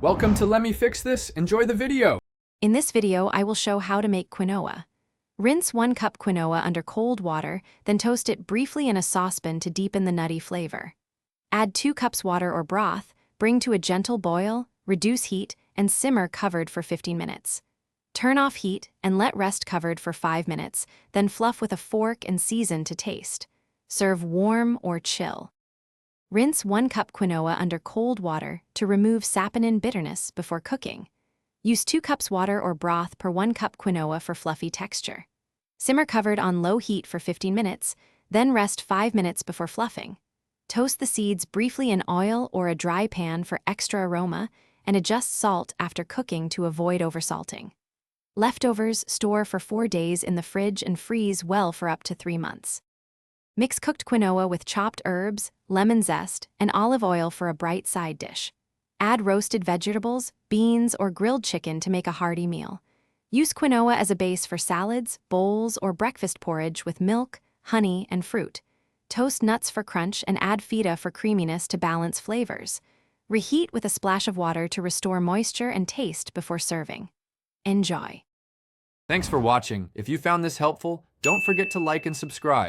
Welcome to Let Me Fix This. Enjoy the video. In this video, I will show how to make quinoa. Rinse 1 cup quinoa under cold water, then toast it briefly in a saucepan to deepen the nutty flavor. Add 2 cups water or broth, bring to a gentle boil, reduce heat, and simmer covered for 15 minutes. Turn off heat and let rest covered for 5 minutes, then fluff with a fork and season to taste. Serve warm or chill. Rinse 1 cup quinoa under cold water to remove saponin bitterness before cooking. Use 2 cups water or broth per 1 cup quinoa for fluffy texture. Simmer covered on low heat for 15 minutes, then rest 5 minutes before fluffing. Toast the seeds briefly in oil or a dry pan for extra aroma, and adjust salt after cooking to avoid oversalting. Leftovers store for 4 days in the fridge and freeze well for up to 3 months. Mix cooked quinoa with chopped herbs, lemon zest, and olive oil for a bright side dish. Add roasted vegetables, beans, or grilled chicken to make a hearty meal. Use quinoa as a base for salads, bowls, or breakfast porridge with milk, honey, and fruit. Toast nuts for crunch and add feta for creaminess to balance flavors. Reheat with a splash of water to restore moisture and taste before serving. Enjoy. Thanks for watching. If you found this helpful, don't forget to like and subscribe.